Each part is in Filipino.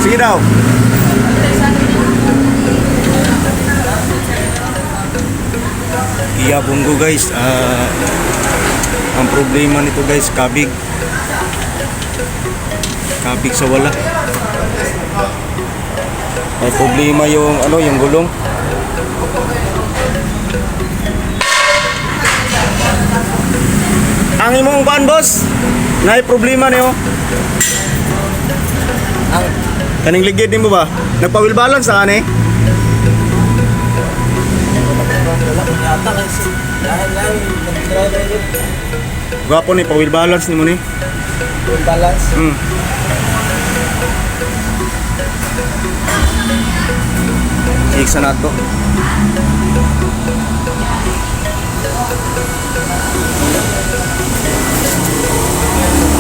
Sige daw. Iya bunggo guys. Ang problema nito guys, kabig. Kabig sa wala. May problema yung ano, yung gulong. Ang imong kuan boss, nay problema niyo. Kaning ligid nimo ba? Nagpa-wheel balance na ani? Gwapo ni pa-wheel balance nimo ni. Wheel balance. Iksa na to.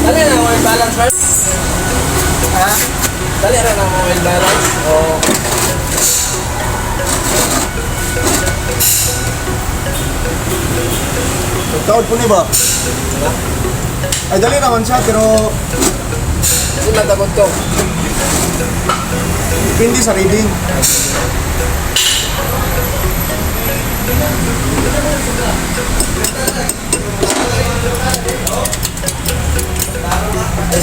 Dali na wheel balance, right? Ha? Dali na wheel balance. O... Taod po ni ba? Ay dali naman siya pero Kasi matagod ko. hindi sa reading.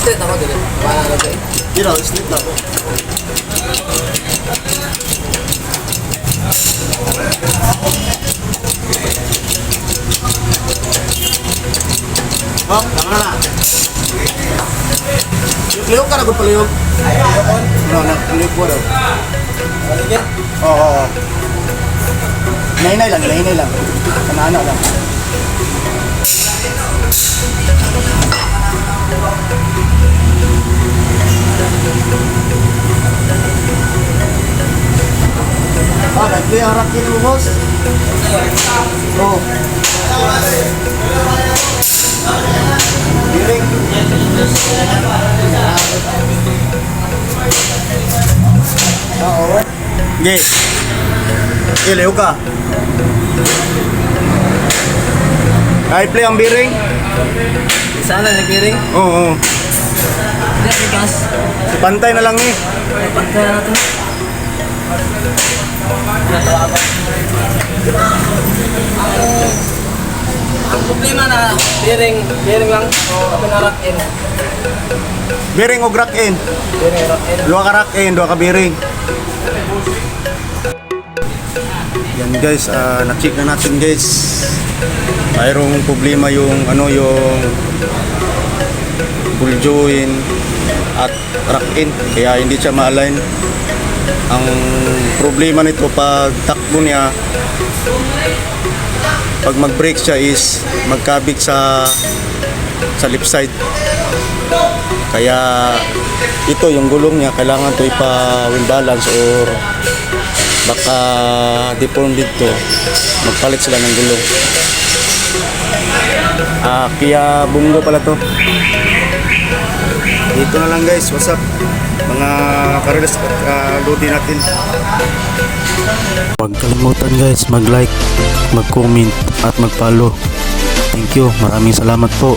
Straight ako dili. Paano na tayo? Dito, slip na po. Oh, tama na. Liyog ka na gud paliyog. No, liyog ko daw. Baligyan? Oo. Hinay lang. Kanana lang. Nagli ang rakin mo, boss. Oo. Biring. Oo. Yes. Ilaw ka. Ay, play ang biring. Sana nagpiring? Oo. Hindi, bigas. Pantay na lang eh. Pagka na ito. Ang problema na bearing lang o pinarakin. Biring o rack-in. Bearing rakin. Dua ka rack-in, dua ka biring. Yan guys, na-check na natin guys. Mayroong problema yung ano, yung ball joint at rack-in, kaya hindi siya ma-align. Ang problema nito pag takbo niya, pag mag-brake siya is magkabig sa left side. Kaya ito yung gulong niya, kailangan to ipa-wheel balance or baka deformed dito, magpalit sila ng gulong. Kaya bunggo pala to. Dito na lang guys, what's up mga karelas, loading natin. Huwag kalimutan guys mag-like, mag-comment at mag-follow. Thank you, maraming salamat po.